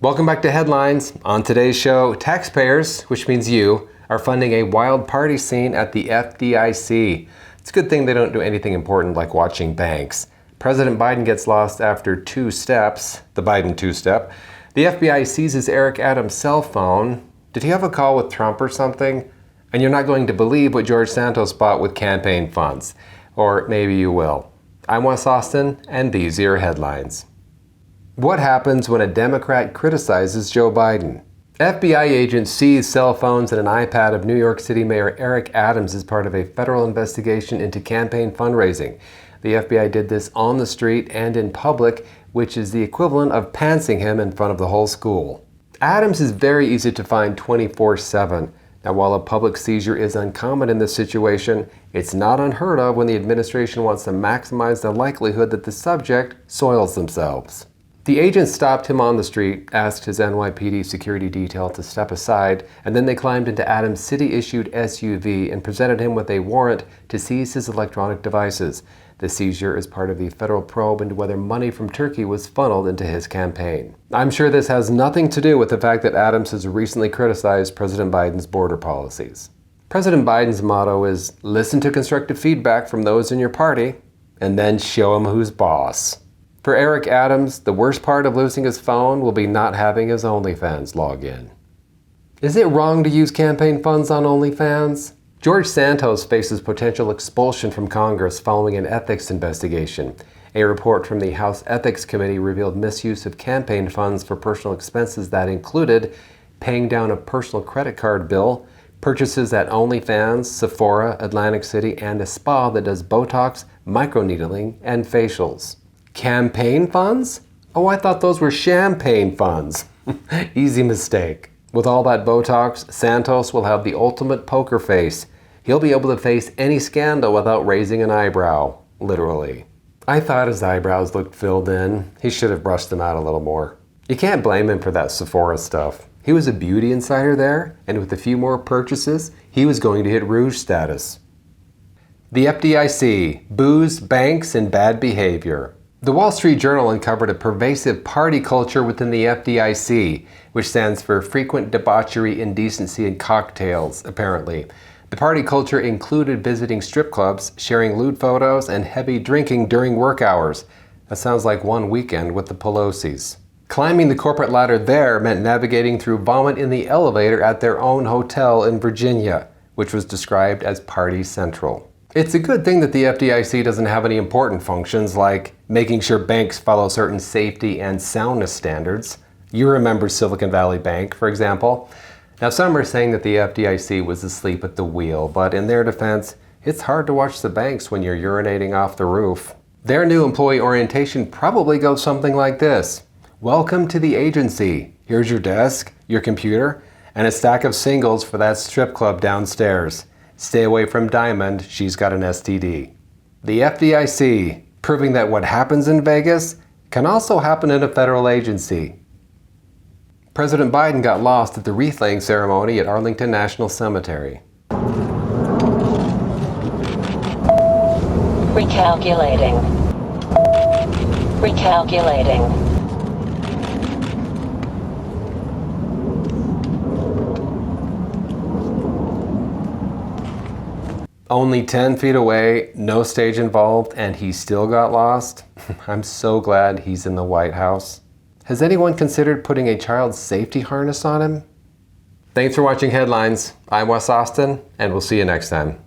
Welcome back to Headlines. On today's show, taxpayers, which means you, are funding a wild party scene at the FDIC. It's a good thing they don't do anything important like watching banks. President Biden gets lost after two steps, the Biden two-step. The FBI seizes Eric Adams' cell phone. Did he have a call with Trump or something? And you're not going to believe what George Santos bought with campaign funds. Or maybe you will. I'm Wes Austin, and these are your headlines. What happens when a Democrat criticizes Joe Biden? FBI agents seized cell phones and an iPad of New York City Mayor Eric Adams as part of a federal investigation into campaign fundraising. The FBI did this on the street and in public, which is the equivalent of pantsing him in front of the whole school. Adams is very easy to find 24/7. Now, while a public seizure is uncommon in this situation, it's not unheard of when the administration wants to maximize the likelihood that the subject soils themselves. The agents stopped him on the street, asked his NYPD security detail to step aside, and then they climbed into Adams' city-issued SUV and presented him with a warrant to seize his electronic devices. The seizure is part of the federal probe into whether money from Turkey was funneled into his campaign. I'm sure this has nothing to do with the fact that Adams has recently criticized President Biden's border policies. President Biden's motto is, listen to constructive feedback from those in your party, and then show them who's boss. For Eric Adams, the worst part of losing his phone will be not having his OnlyFans login. Is it wrong to use campaign funds on OnlyFans? George Santos faces potential expulsion from Congress following an ethics investigation. A report from the House Ethics Committee revealed misuse of campaign funds for personal expenses that included paying down a personal credit card bill, purchases at OnlyFans, Sephora, Atlantic City, and a spa that does Botox, microneedling, and facials. Campaign funds? Oh, I thought those were champagne funds. Easy mistake. With all that Botox, Santos will have the ultimate poker face. He'll be able to face any scandal without raising an eyebrow, literally. I thought his eyebrows looked filled in. He should have brushed them out a little more. You can't blame him for that Sephora stuff. He was a beauty insider there, and with a few more purchases, he was going to hit Rouge status. The FDIC, booze, banks, and bad behavior. The Wall Street Journal uncovered a pervasive party culture within the FDIC, which stands for Frequent Debauchery, Indecency, and Cocktails, apparently. The party culture included visiting strip clubs, sharing lewd photos, and heavy drinking during work hours. That sounds like one weekend with the Pelosi's. Climbing the corporate ladder there meant navigating through vomit in the elevator at their own hotel in Virginia, which was described as Party Central. It's a good thing that the FDIC doesn't have any important functions like making sure banks follow certain safety and soundness standards. You remember Silicon Valley Bank, for example. Now, some are saying that the FDIC was asleep at the wheel, but in their defense, it's hard to watch the banks when you're urinating off the roof. Their new employee orientation probably goes something like this. Welcome to the agency. Here's your desk, your computer, and a stack of singles for that strip club downstairs. Stay away from Diamond, she's got an STD. The FDIC, proving that what happens in Vegas can also happen in a federal agency. President Biden got lost at the wreath-laying ceremony at Arlington National Cemetery. Recalculating. Recalculating. Only 10 feet away, no stage involved, and he still got lost? I'm so glad he's in the White House. Has anyone considered putting a child safety harness on him? Thanks for watching Headlines. I'm Wes Austin, and we'll see you next time.